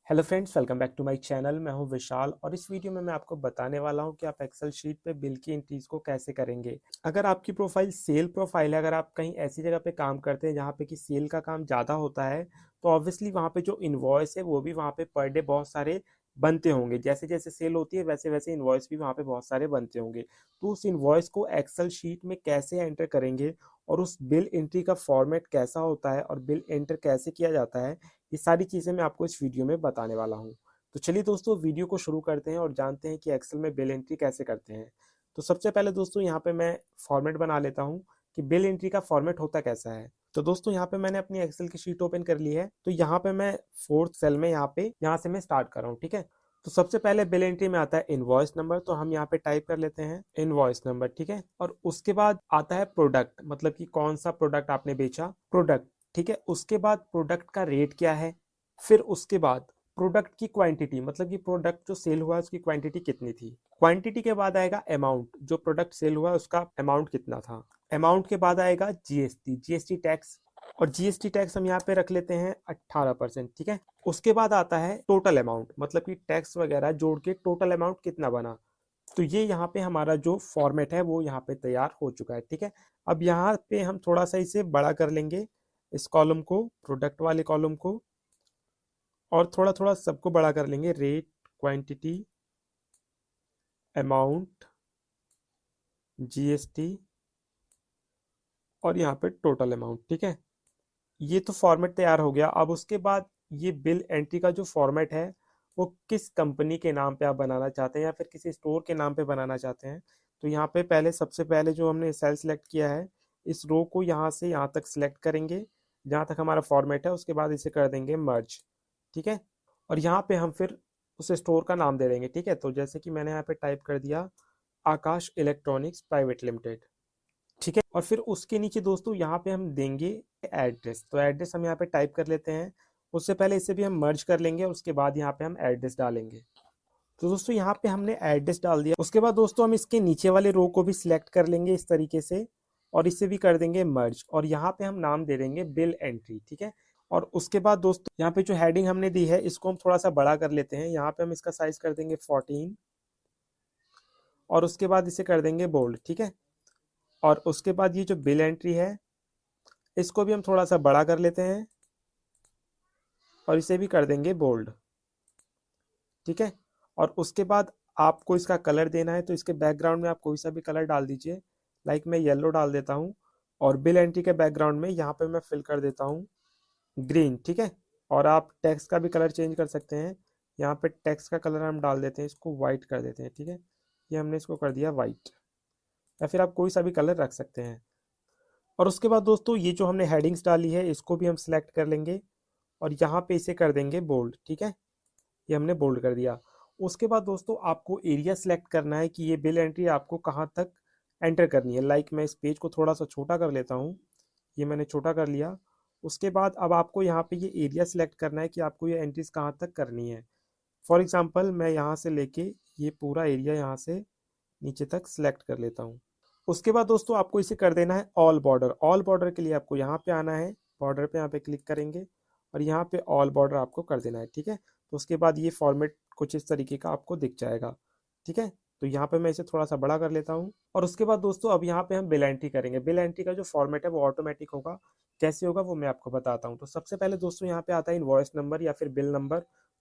Hello friends, welcome back to my channel. मैं हूं विशाल और इस वीडियो में मैं आपको बताने वाला हूं कि आप एक्सेल शीट पे बिल की एंट्रीज को कैसे करेंगे। अगर आपकी प्रोफाइल सेल प्रोफाइल है, अगर आप कहीं ऐसी जगह पे काम करते हैं जहां पे कि सेल का काम ज़्यादा होता है, तो ऑब्वियसली वहां पे जो इन्वॉइस है वो भी वहां पे पर डे बहुत सारे बनते होंगे। जैसे जैसे सेल होती है वैसे वैसे इन्वॉइस भी वहां पे बहुत सारे बनते होंगे। तो उस इन्वॉइस को एक्सेल शीट में कैसे एंटर करेंगे और उस बिल एंट्री का फॉर्मेट कैसा होता है और बिल एंटर कैसे किया जाता है, ये सारी चीज़ें मैं आपको इस वीडियो में बताने वाला हूँ। तो चलिए दोस्तों, वीडियो को शुरू करते हैं और जानते हैं कि एक्सेल में बिल एंट्री कैसे करते हैं। तो सबसे पहले दोस्तों यहाँ पे मैं फॉर्मेट बना लेता हूँ कि बिल एंट्री का फॉर्मेट होता कैसा है। तो दोस्तों यहाँ पे मैंने अपनी एक्सेल की शीट ओपन कर ली है। तो यहाँ पे मैं फोर्थ सेल में यहाँ से मैं स्टार्ट कर रहा हूँ, ठीक है। तो सबसे पहले बिल एंट्री में आता है इनवॉइस नंबर, तो हम यहाँ पे टाइप कर लेते हैं इनवॉइस नंबर, ठीक है। और उसके बाद आता है प्रोडक्ट, मतलब कि कौन सा प्रोडक्ट आपने बेचा, प्रोडक्ट, ठीक है। उसके बाद प्रोडक्ट का रेट क्या है, फिर उसके बाद प्रोडक्ट की क्वांटिटी, मतलब कि प्रोडक्ट जो सेल हुआ है उसकी क्वांटिटी कितनी थी। क्वांटिटी के बाद आएगा अमाउंट, जो प्रोडक्ट सेल हुआ है उसका अमाउंट कितना था। अमाउंट के बाद आएगा जीएसटी, जीएसटी टैक्स, और जीएसटी टैक्स हम यहाँ पे रख लेते हैं 18%, ठीक है। उसके बाद आता है टोटल अमाउंट, मतलब कि टैक्स वगैरह जोड़ के टोटल अमाउंट कितना बना। तो ये यहाँ पे हमारा जो फॉर्मेट है वो यहाँ पे तैयार हो चुका है, ठीक है। अब यहाँ पे हम थोड़ा सा इसे बड़ा कर लेंगे, इस कॉलम को, प्रोडक्ट वाले कॉलम को, और थोड़ा थोड़ा सबको बड़ा कर लेंगे। रेट, क्वांटिटी, अमाउंट, जीएसटी और यहाँ पे टोटल अमाउंट, ठीक है। ये तो फॉर्मेट तैयार हो गया। अब उसके बाद ये बिल एंट्री का जो फॉर्मेट है वो किस कंपनी के नाम पे आप बनाना चाहते हैं या फिर किसी स्टोर के नाम पे बनाना चाहते हैं। तो यहाँ पे पहले, सबसे पहले जो हमने सेल सिलेक्ट किया है, इस रो को यहाँ से यहाँ तक सिलेक्ट करेंगे जहाँ तक हमारा फॉर्मेट है। उसके बाद इसे कर देंगे मर्ज, ठीक है। और यहाँ पे हम फिर उस स्टोर का नाम दे देंगे, ठीक है। तो जैसे कि मैंने यहाँ पे टाइप कर दिया आकाश इलेक्ट्रॉनिक्स प्राइवेट लिमिटेड, ठीक है। और फिर उसके नीचे दोस्तों यहाँ पे हम देंगे एड्रेस। तो एड्रेस हम यहाँ पे टाइप कर लेते हैं। उससे पहले इसे भी हम मर्ज कर लेंगे, उसके बाद यहाँ पे हम एड्रेस डालेंगे। तो दोस्तों यहाँ पे हमने एड्रेस डाल दिया। उसके बाद दोस्तों हम इसके नीचे वाले रो को भी सिलेक्ट कर लेंगे इस तरीके से, और इसे भी कर देंगे मर्ज, और यहाँ पे हम नाम दे देंगे बिल एंट्री, ठीक है। और उसके बाद दोस्तों यहाँ पे जो हेडिंग हमने दी है इसको हम थोड़ा सा बड़ा कर लेते हैं। यहाँ पे हम इसका साइज कर देंगे 14, और उसके बाद इसे कर देंगे बोल्ड, ठीक है। और उसके बाद ये जो बिल एंट्री है इसको भी हम थोड़ा सा बड़ा कर लेते हैं और इसे भी कर देंगे बोल्ड, ठीक है। और उसके बाद आपको इसका कलर देना है, तो इसके बैकग्राउंड में आप कोई सा भी कलर डाल दीजिए। लाइक मैं येलो डाल देता हूँ, और बिल एंट्री के बैकग्राउंड में यहाँ पे मैं फिल कर देता हूँ ग्रीन, ठीक है। और आप टेक्स्ट का भी कलर चेंज कर सकते हैं। यहाँ पे टेक्स्ट का कलर हम डाल देते हैं, इसको वाइट कर देते हैं, ठीक है। ये हमने इसको कर दिया वाइट, या फिर आप कोई सा भी कलर रख सकते हैं। और उसके बाद दोस्तों ये जो हमने हेडिंग्स डाली है इसको भी हम सिलेक्ट कर लेंगे, और यहाँ पे इसे कर देंगे बोल्ड, ठीक है। ये हमने बोल्ड कर दिया। उसके बाद दोस्तों आपको एरिया सिलेक्ट करना है कि ये बिल एंट्री आपको कहाँ तक एंटर करनी है। लाइक मैं इस पेज को थोड़ा सा छोटा कर लेता हूँ, ये मैंने छोटा कर लिया। उसके बाद अब आपको यहाँ पे ये एरिया सिलेक्ट करना है कि आपको ये एंट्रीज कहाँ तक करनी है। फॉर एग्जाम्पल मैं यहाँ से लेके ये पूरा एरिया यहाँ से नीचे तक सिलेक्ट कर लेता हूँ। उसके बाद दोस्तों आपको इसे कर देना है ऑल बॉर्डर। ऑल बॉर्डर के लिए आपको यहाँ पे आना है, बॉर्डर पे यहाँ पे क्लिक करेंगे और यहाँ पे ऑल बॉर्डर आपको कर देना है, ठीक है। तो उसके बाद ये फॉर्मेट कुछ इस तरीके का आपको दिख जाएगा, ठीक है। तो यहाँ पे मैं इसे थोड़ा सा बड़ा कर लेता हूँ। और उसके बाद दोस्तों अब यहाँ पे हम बिल एंट्री करेंगे। बिल एंट्री का जो फॉर्मेट है वो ऑटोमेटिक होगा। कैसे होगा वो मैं आपको बताता हूँ। तो सबसे पहले दोस्तों यहाँ पे आता है इनवॉइस नंबर या फिर बिल नंबर,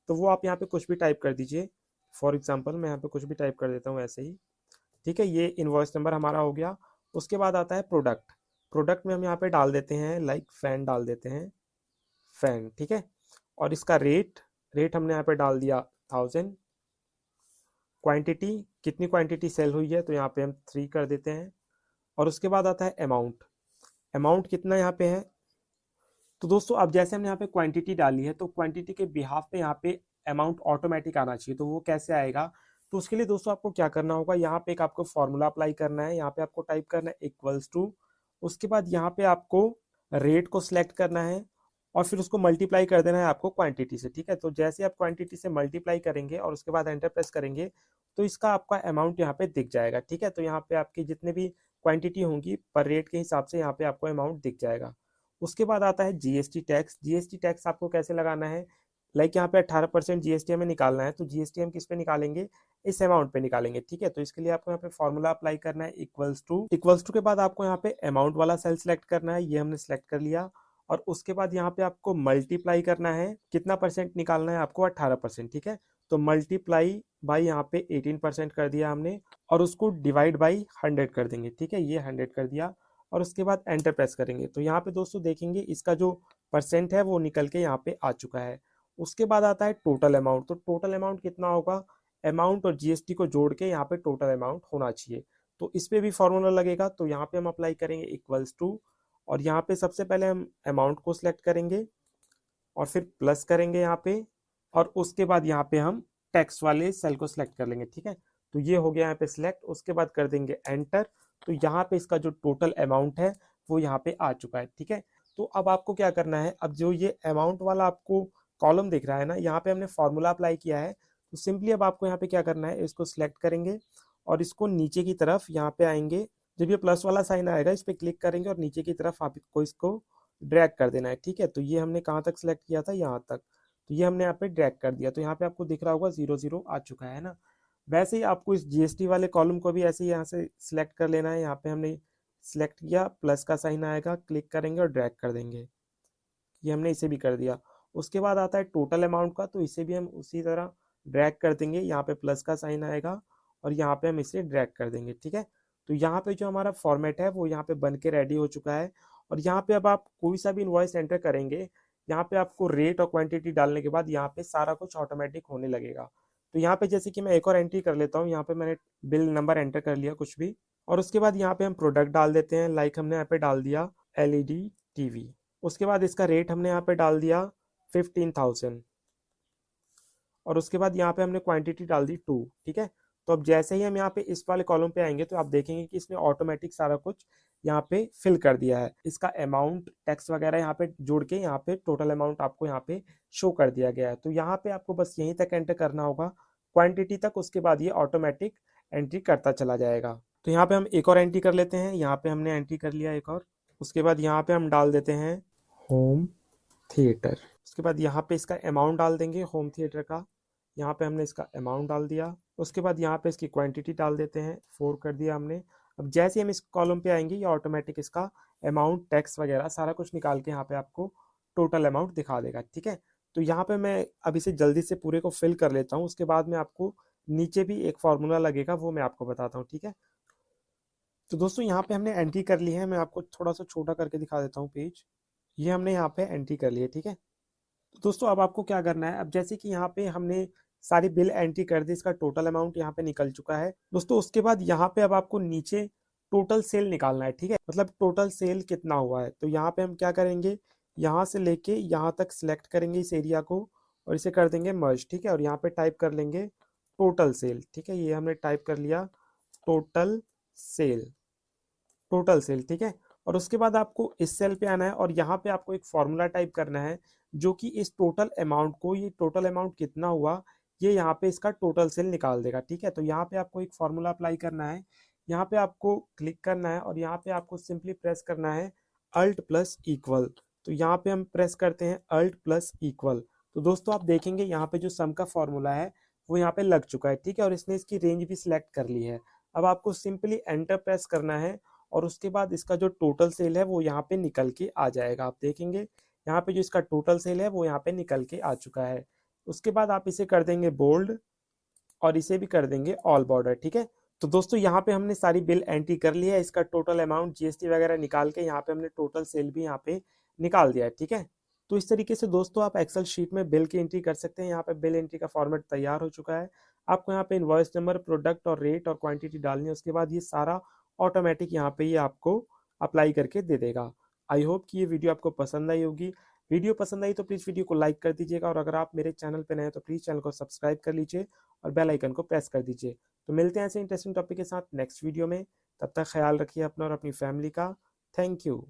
तो वो आप यहाँ पे कुछ भी टाइप कर दीजिए। फॉर एग्जाम्पल मैं यहाँ पे कुछ भी टाइप कर देता हूँ ऐसे ही, ठीक है। ये इनवॉइस नंबर हमारा हो गया। उसके बाद आता है प्रोडक्ट। प्रोडक्ट में हम यहाँ पे डाल देते हैं लाइक फैन डाल देते हैं, फैन, ठीक है। और इसका रेट, रेट हमने यहाँ पे डाल दिया 1000। क्वांटिटी, कितनी क्वांटिटी सेल हुई है, तो यहाँ पे हम 3 कर देते हैं। और उसके बाद आता है अमाउंट। अमाउंट कितना यहाँ पे है। तो दोस्तों अब जैसे हमने यहाँ पे क्वांटिटी डाली है तो क्वांटिटी के बिहाफ पे यहाँ पे अमाउंट ऑटोमेटिक आना चाहिए। तो वो कैसे आएगा, तो उसके लिए दोस्तों आपको क्या करना होगा, यहाँ पे एक आपको फॉर्मूला अप्लाई करना है। यहाँ पे आपको टाइप करना है इक्वल्स टू, उसके बाद यहाँ पे आपको रेट को सिलेक्ट करना है और फिर उसको मल्टीप्लाई कर देना है आपको क्वांटिटी से, ठीक है। तो जैसे आप क्वांटिटी से मल्टीप्लाई करेंगे और उसके बाद एंटर प्रेस करेंगे तो इसका आपका अमाउंट यहाँ पे दिख जाएगा, ठीक है। तो यहाँ पे आपकी जितने भी क्वांटिटी होंगी पर रेट के हिसाब से यहाँ पे आपको अमाउंट दिख जाएगा। उसके बाद आता है जीएसटी टैक्स। जीएसटी टैक्स आपको कैसे लगाना है, लाइक यहाँ पे 18% जीएसटी हमें निकालना है, तो जीएसटी हम किस पे निकालेंगे, इस अमाउंट पे निकालेंगे, ठीक है। तो इसके लिए आपको यहाँ पे फॉर्मूला अप्लाई करना है, इक्वल्स टू के बाद आपको यहाँ पे अमाउंट वाला सेल सिलेक्ट करना है, ये हमने सिलेक्ट कर लिया। और उसके बाद यहाँ पे आपको मल्टीप्लाई करना है, कितना परसेंट निकालना है आपको, 18%, ठीक है। तो मल्टीप्लाई बाई यहाँ पे 18% कर दिया हमने, और उसको डिवाइड बाई 100 कर देंगे, ठीक है, ये 100 कर दिया। और उसके बाद एंटर प्रेस करेंगे। तो यहाँ पे दोस्तों देखेंगे इसका जो परसेंट है वो निकल के यहाँ पे आ चुका है। उसके बाद आता है टोटल अमाउंट। तो टोटल अमाउंट कितना होगा, अमाउंट और जीएसटी को जोड़ के यहाँ पे टोटल अमाउंट होना चाहिए। तो इस पे भी फॉर्मूला लगेगा, तो यहाँ पे हम अप्लाई करेंगे इक्वल्स टू, और यहाँ पे सबसे पहले हम अमाउंट को सिलेक्ट करेंगे और फिर प्लस करेंगे यहाँ पे, और उसके बाद यहाँ पे हम टैक्स वाले सेल को सिलेक्ट कर लेंगे, ठीक है। तो ये हो गया यहाँ पे सिलेक्ट, उसके बाद कर देंगे एंटर। तो यहाँ पे इसका जो टोटल अमाउंट है वो यहाँ पे आ चुका है, ठीक है। तो अब आपको क्या करना है, अब जो ये अमाउंट वाला आपको कॉलम दिख रहा है ना, यहाँ पे हमने फॉर्मूला अप्लाई किया है। तो सिंपली अब आपको यहाँ पे क्या करना है, इसको सिलेक्ट करेंगे और इसको नीचे की तरफ यहाँ पे आएंगे। जब ये प्लस वाला साइन आएगा इस पर क्लिक करेंगे और नीचे की तरफ आपको इसको ड्रैग कर देना है, ठीक है। तो ये हमने कहाँ तक सिलेक्ट किया था, यहाँ तक। तो ये हमने यहाँ पे ड्रैग कर दिया, तो यहाँ पे आपको दिख रहा होगा 0 0 आ चुका है ना। वैसे ही आपको इस जीएसटी वाले कॉलम को भी ऐसे ही यहाँ से सिलेक्ट कर लेना है। यहाँ पे हमने सिलेक्ट किया, प्लस का साइन आएगा, क्लिक करेंगे और ड्रैग कर देंगे। ये हमने इसे भी कर दिया। उसके बाद आता है टोटल अमाउंट का, तो इसे भी हम उसी तरह ड्रैग कर देंगे। यहाँ पे प्लस का साइन आएगा और यहाँ पे हम इसे ड्रैग कर देंगे, ठीक है। तो यहाँ पे जो हमारा फॉर्मेट है वो यहाँ पे बन के रेडी हो चुका है। और यहाँ पे अब आप कोई सा भी इनवॉइस एंटर करेंगे, यहाँ पे आपको रेट और क्वांटिटी डालने के बाद यहाँ पे सारा कुछ ऑटोमेटिक होने लगेगा। तो यहाँ पे जैसे कि मैं एक और एंट्री कर लेता हूँ, यहाँ पे मैंने बिल नंबर एंटर कर लिया कुछ भी, और उसके बाद यहाँ पे हम प्रोडक्ट डाल देते हैं। लाइक हमने यहाँ पे डाल दिया एलईडी टीवी। उसके बाद इसका रेट हमने यहाँ पे डाल दिया 15,000, और उसके बाद यहाँ पे हमने क्वांटिटी डाल दी 2, ठीक है। तो अब जैसे ही हम यहाँ पे इस वाले कॉलम पे आएंगे तो आप देखेंगे कि इसने ऑटोमेटिक सारा कुछ यहाँ पे फिल कर दिया है। इसका अमाउंट, टैक्स वगैरह यहाँ पे जोड़ के यहाँ पे टोटल अमाउंट आपको यहाँ पे शो कर दिया गया है। तो यहाँ पे आपको बस यहीं तक एंटर करना होगा, क्वांटिटी तक। उसके बाद ये ऑटोमेटिक एंट्री करता चला जाएगा। तो यहाँ पे हम एक और एंट्री कर लेते हैं। यहाँ पे हमने एंट्री कर लिया एक और। उसके बाद यहाँ पे हम डाल देते हैं होम थिएटर। उसके बाद यहाँ पे इसका अमाउंट डाल देंगे होम थिएटर का। यहाँ पे हमने इसका अमाउंट डाल दिया। उसके बाद यहाँ पे इसकी क्वांटिटी डाल देते हैं, 4 कर दिया हमने। अब जैसे हम इस कॉलम पे आएंगे ये ऑटोमेटिक इसका अमाउंट, टैक्स वगैरह सारा कुछ निकाल के यहाँ पे आपको टोटल अमाउंट दिखा देगा, ठीक है। तो यहाँ पे मैं अब इसे जल्दी से पूरे को फिल कर लेता हूँ। उसके बाद में आपको नीचे भी एक फॉर्मूला लगेगा, वो मैं आपको बताता हूँ, ठीक है। तो दोस्तों यहाँ पे हमने एंट्री कर ली है। मैं आपको थोड़ा सा छोटा करके दिखा देता हूँ पेज। ये हमने यहाँ पे एंट्री कर लिया, ठीक है। तो दोस्तों अब आपको क्या करना है, अब जैसे कि यहाँ पे हमने सारी बिल एंट्री कर दी, इसका टोटल अमाउंट यहाँ पे निकल चुका है दोस्तों। उसके बाद यहाँ पे अब आपको नीचे टोटल सेल निकालना है, ठीक है, मतलब टोटल सेल कितना हुआ है। तो यहाँ पे हम क्या करेंगे, यहाँ से लेके यहाँ तक सिलेक्ट करेंगे इस एरिया को और इसे कर देंगे मर्ज, ठीक है। और यहाँ पे टाइप कर लेंगे टोटल सेल, ठीक है। ये हमने टाइप कर लिया टोटल सेल, टोटल सेल, ठीक है। और उसके बाद आपको इस सेल पे आना है और यहाँ पे आपको एक फॉर्मूला टाइप करना है जो कि इस टोटल अमाउंट को, ये टोटल अमाउंट कितना हुआ ये यहाँ पे इसका टोटल सेल निकाल देगा, ठीक है। तो यहाँ पे आपको एक फॉर्मूला अप्लाई करना है। यहाँ पे आपको क्लिक करना है और यहाँ पे आपको सिंपली प्रेस करना है अल्ट प्लस इक्वल। तो यहाँ पे हम प्रेस करते हैं अल्ट प्लस इक्वल। तो दोस्तों आप देखेंगे यहाँ पे जो सम का फॉर्मूला है वो यहाँ पे लग चुका है, ठीक है। और इसने इसकी रेंज भी सिलेक्ट कर ली है। अब आपको सिंपली एंटर प्रेस करना है और उसके बाद इसका जो टोटल सेल है वो यहाँ पे निकल के आ जाएगा। आप देखेंगे यहाँ पे जो इसका टोटल सेल है वो यहाँ पे निकल के आ चुका है। उसके बाद आप इसे कर देंगे बोल्ड और इसे भी कर देंगे ऑल बॉर्डर, ठीक है। तो दोस्तों यहाँ पे हमने सारी बिल एंट्री कर ली है, इसका टोटल अमाउंट, जीएसटी वगैरह निकाल के यहाँ पे हमने टोटल सेल भी यहाँ पे निकाल दिया है, ठीक है। तो इस तरीके से दोस्तों आप एक्सेल शीट में बिल की एंट्री कर सकते हैं। यहाँ पे बिल एंट्री का फॉर्मेट तैयार हो चुका है। आपको यहाँ पे इनवॉइस नंबर, प्रोडक्ट और रेट और क्वांटिटी डालनी है। उसके बाद ये सारा ऑटोमेटिक यहाँ पे ये आपको अप्लाई करके दे देगा। आई होप कि ये वीडियो आपको पसंद आई होगी। वीडियो पसंद आई तो प्लीज़ वीडियो को लाइक कर दीजिएगा, और अगर आप मेरे चैनल पर नए हैं तो प्लीज़ चैनल को सब्सक्राइब कर लीजिए और बेल आइकन को प्रेस कर दीजिए। तो मिलते हैं ऐसे इंटरेस्टिंग टॉपिक के साथ नेक्स्ट वीडियो में। तब तक ख्याल रखिए अपना और अपनी फैमिली का। Thank you.